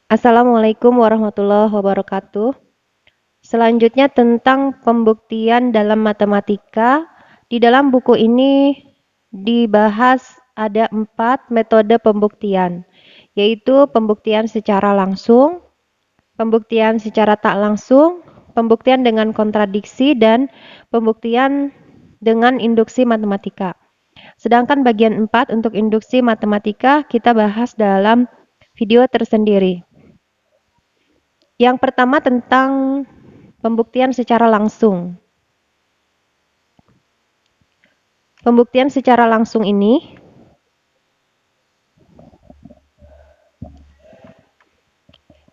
Assalamualaikum warahmatullahi wabarakatuh. Selanjutnya tentang pembuktian dalam matematika. Di dalam buku ini dibahas ada 4 metode pembuktian, yaitu pembuktian secara langsung, pembuktian secara tak langsung, pembuktian dengan kontradiksi, dan pembuktian dengan induksi matematika. Sedangkan bagian 4 untuk induksi matematika kita bahas dalam video tersendiri. Yang pertama tentang pembuktian secara langsung. Pembuktian secara langsung ini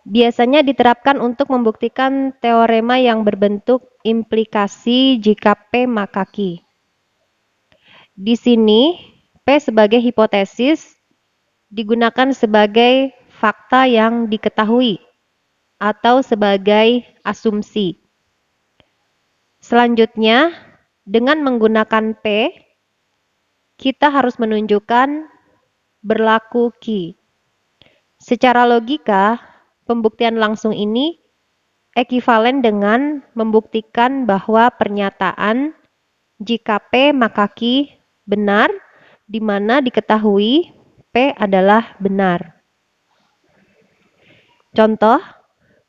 biasanya diterapkan untuk membuktikan teorema yang berbentuk implikasi jika P maka Q. Di sini P sebagai hipotesis digunakan sebagai fakta yang diketahui atau sebagai asumsi. Selanjutnya, dengan menggunakan P, kita harus menunjukkan berlaku Q. Secara logika, pembuktian langsung ini ekivalen dengan membuktikan bahwa pernyataan jika P maka Q benar, di mana diketahui P adalah benar. Contoh,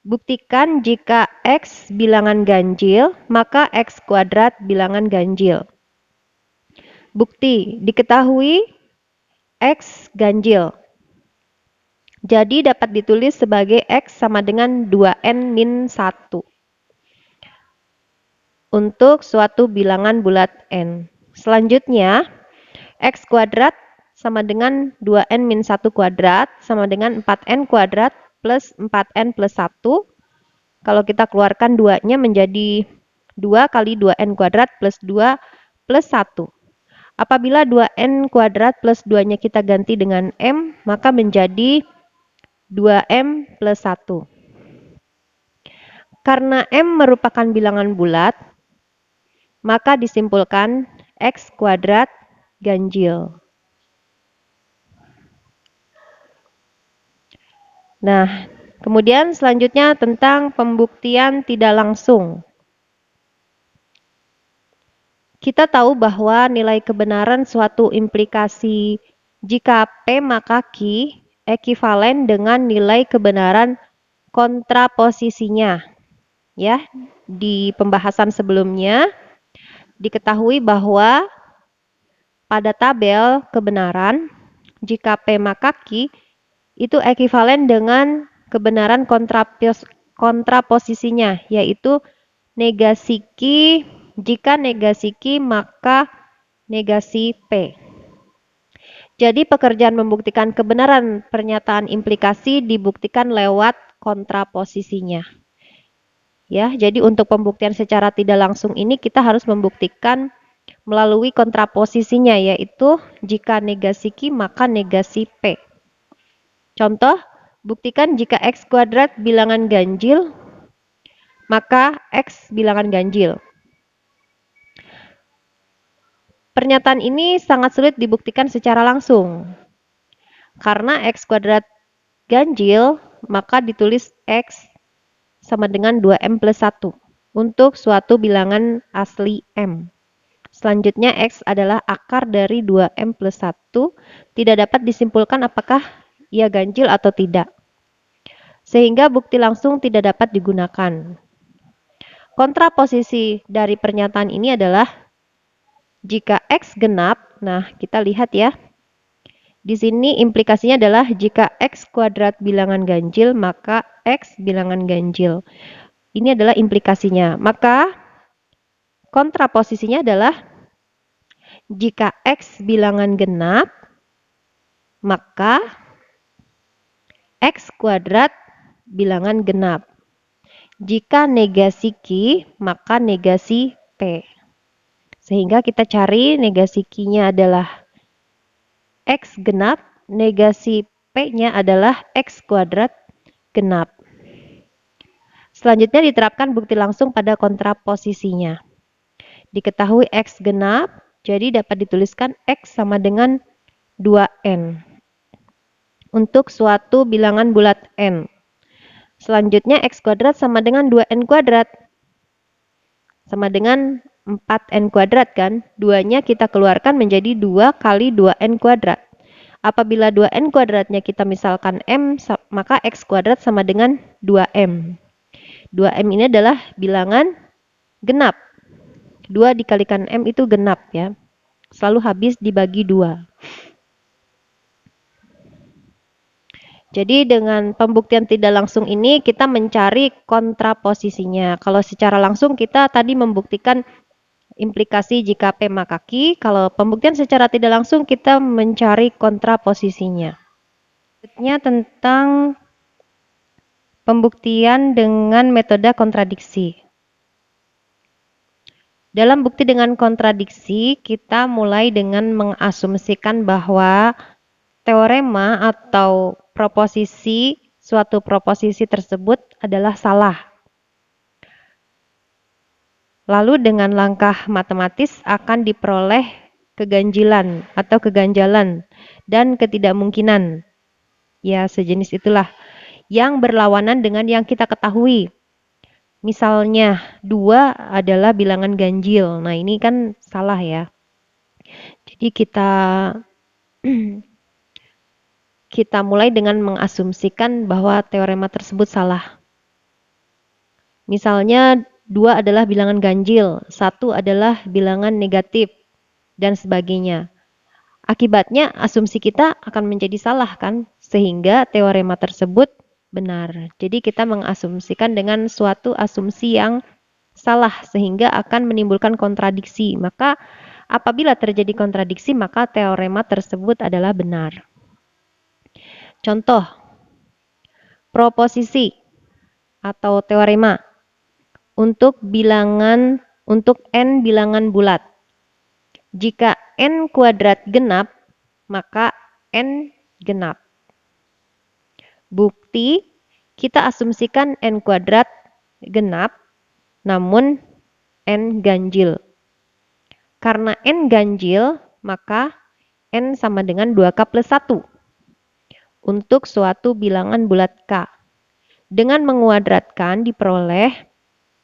buktikan jika X bilangan ganjil, maka X kuadrat bilangan ganjil. Bukti, diketahui X ganjil. Jadi dapat ditulis sebagai X sama dengan 2N min 1 untuk suatu bilangan bulat N. Selanjutnya, X kuadrat sama dengan 2N min 1 kuadrat sama dengan 4N kuadrat plus 4N plus 1. Kalau kita keluarkan 2-nya menjadi 2 kali 2N kuadrat plus 2 plus 1. Apabila 2N kuadrat plus 2-nya kita ganti dengan M, maka menjadi 2M plus 1. Karena M merupakan bilangan bulat, maka disimpulkan X kuadrat ganjil. Nah, kemudian selanjutnya tentang pembuktian tidak langsung. Kita tahu bahwa nilai kebenaran suatu implikasi jika P maka Q ekivalen dengan nilai kebenaran kontraposisinya. Ya, di pembahasan sebelumnya diketahui bahwa pada tabel kebenaran jika P maka Q itu ekivalen dengan kebenaran kontraposisinya, yaitu negasi Q jika negasi Q maka negasi P. Jadi pekerjaan membuktikan kebenaran pernyataan implikasi dibuktikan lewat kontraposisinya. Ya, jadi untuk pembuktian secara tidak langsung ini kita harus membuktikan melalui kontraposisinya, yaitu jika negasi Q maka negasi P. Contoh, buktikan jika X kuadrat bilangan ganjil, maka X bilangan ganjil. Pernyataan ini sangat sulit dibuktikan secara langsung. Karena X kuadrat ganjil, maka ditulis X sama dengan 2M plus 1 untuk suatu bilangan asli M. Selanjutnya X adalah akar dari 2M plus 1, tidak dapat disimpulkan apakah ia ganjil atau tidak. Sehingga bukti langsung tidak dapat digunakan. Kontraposisi dari pernyataan ini adalah jika X genap, nah kita lihat ya. Di sini implikasinya adalah jika X kuadrat bilangan ganjil, maka X bilangan ganjil. Ini adalah implikasinya. Maka kontraposisinya adalah jika X bilangan genap, maka X kuadrat bilangan genap. Jika negasi Q, maka negasi P. Sehingga kita cari negasi Q-nya adalah X genap, negasi P-nya adalah X kuadrat genap. Selanjutnya diterapkan bukti langsung pada kontraposisinya. Diketahui X genap, jadi dapat dituliskan X sama dengan 2N. Untuk suatu bilangan bulat N. Selanjutnya X kuadrat sama dengan 2N kuadrat. Sama dengan 4N kuadrat kan? 2-nya kita keluarkan menjadi 2 kali 2N kuadrat. Apabila 2N kuadratnya kita misalkan M, maka X kuadrat sama dengan 2M. 2M ini adalah bilangan genap. 2 dikalikan M itu genap ya. Selalu habis dibagi 2. Jadi dengan pembuktian tidak langsung ini kita mencari kontraposisinya. Kalau secara langsung kita tadi membuktikan implikasi jika P maka Q. Kalau pembuktian secara tidak langsung kita mencari kontraposisinya. Selanjutnya tentang pembuktian dengan metode kontradiksi. Dalam bukti dengan kontradiksi, kita mulai dengan mengasumsikan bahwa teorema atau suatu proposisi tersebut adalah salah. Lalu dengan langkah matematis akan diperoleh keganjilan atau keganjalan dan ketidakmungkinan. Ya, sejenis itulah yang berlawanan dengan yang kita ketahui. Misalnya 2 adalah bilangan ganjil. Nah, ini kan salah ya. Jadi kita mulai dengan mengasumsikan bahwa teorema tersebut salah. Misalnya 2 adalah bilangan ganjil, 1 adalah bilangan negatif, dan sebagainya. Akibatnya asumsi kita akan menjadi salah kan, sehingga teorema tersebut benar. Jadi kita mengasumsikan dengan suatu asumsi yang salah sehingga akan menimbulkan kontradiksi. Maka apabila terjadi kontradiksi maka teorema tersebut adalah benar. Contoh, proposisi atau teorema untuk n bilangan bulat. Jika n kuadrat genap, maka n genap. Bukti, kita asumsikan n kuadrat genap, namun n ganjil. Karena n ganjil, maka n sama dengan 2K plus 1 untuk suatu bilangan bulat K. Dengan menguadratkan diperoleh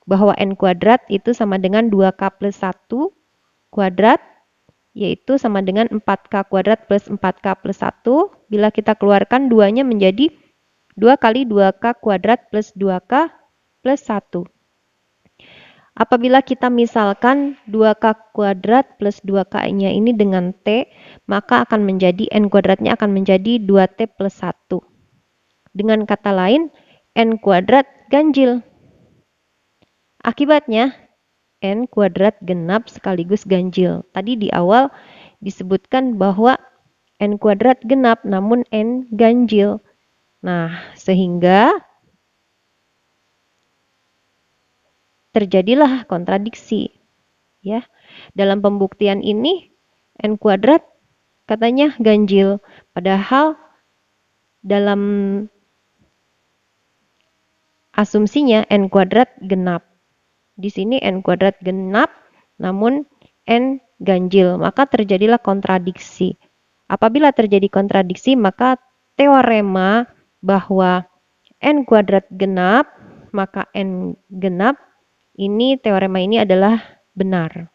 bahwa n kuadrat itu sama dengan 2K plus 1 kuadrat, yaitu sama dengan 4K kuadrat plus 4K plus 1. Bila kita keluarkan 2-nya menjadi 2 kali 2K kuadrat plus 2K plus 1. Apabila kita misalkan 2K kuadrat plus 2K-nya ini dengan T, maka akan menjadi n kuadratnya akan menjadi 2T plus 1. Dengan kata lain, n kuadrat ganjil. Akibatnya, n kuadrat genap sekaligus ganjil. Tadi di awal disebutkan bahwa n kuadrat genap namun n ganjil. Nah, sehingga terjadilah kontradiksi. Ya. Dalam pembuktian ini n kuadrat katanya ganjil, padahal dalam asumsinya n kuadrat genap. Di sini n kuadrat genap namun n ganjil, maka terjadilah kontradiksi. Apabila terjadi kontradiksi, maka teorema bahwa n kuadrat genap, maka n genap, teorema ini adalah benar.